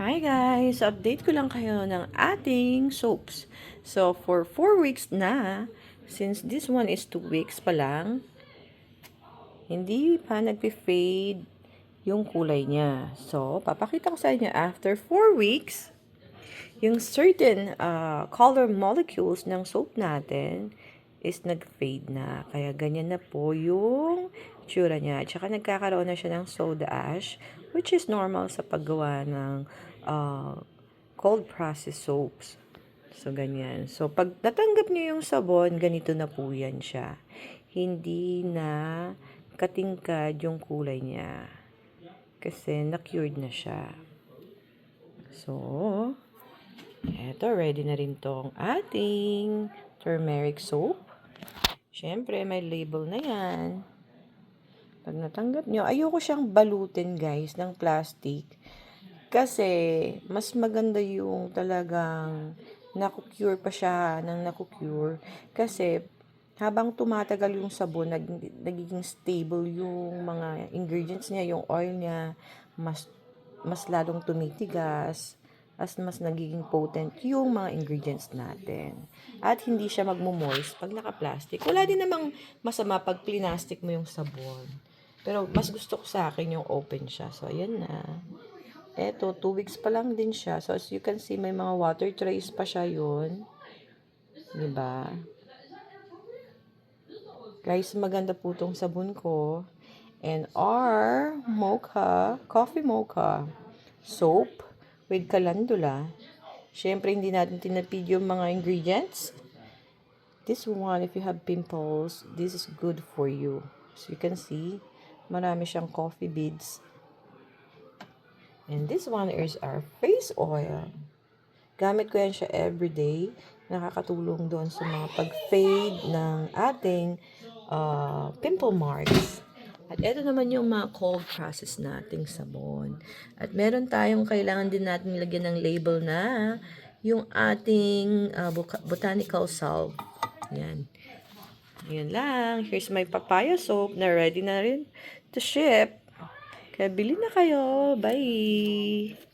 Hi guys! Update ko lang kayo ng ating soaps. So, for 4 weeks na, since this one is 2 weeks pa lang, hindi pa nagpe-fade yung kulay niya. So, papakita ko sa inyo after 4 weeks, yung certain color molecules ng soap natin is nag-fade na. Kaya ganyan na po yung tsura niya. Tsaka nagkakaroon na siya ng soda ash, which is normal sa paggawa ng cold process soaps. So, ganyan. So, pag natanggap niyo yung sabon, ganito na po yan siya. Hindi na katingkad yung kulay niya. Kasi na-cured na siya. So, eto, ready na rin tong ating turmeric soap. Siyempre, may label na yan. Pag natanggap nyo, ayoko siyang balutin guys ng plastic. Kasi, mas maganda yung talagang naku-cure pa siya ng naku-cure. Kasi, habang tumatagal yung sabon, nagiging stable yung mga ingredients niya, yung oil niya, mas lalong tumitigas, mas nagiging potent yung mga ingredients natin. At hindi siya magmo-moist pag naka-plastic. Wala din namang masama pag plastic mo yung sabon. Pero mas gusto ko sa akin yung open siya. So, ayan na. Eto, 2 weeks pa lang din siya. So, as you can see, may mga water trace pa siya yun. Diba? Guys, maganda po tong sabon ko. And our coffee mocha soap with calendula. Siyempre, hindi natin tinapid yung mga ingredients. This one, if you have pimples, this is good for you. So, you can see, marami siyang coffee beads. And this one is our face oil. Gamit ko yan siya everyday. Nakakatulong doon sa mga pag-fade ng ating pimple marks. At ito naman yung mga cold process nating sabon. At meron tayong kailangan din natin lagyan ng label na yung ating botanical salve. Yan. Yan lang. Here's my papaya soap na ready na rin to ship. Kaya bili na kayo. Bye!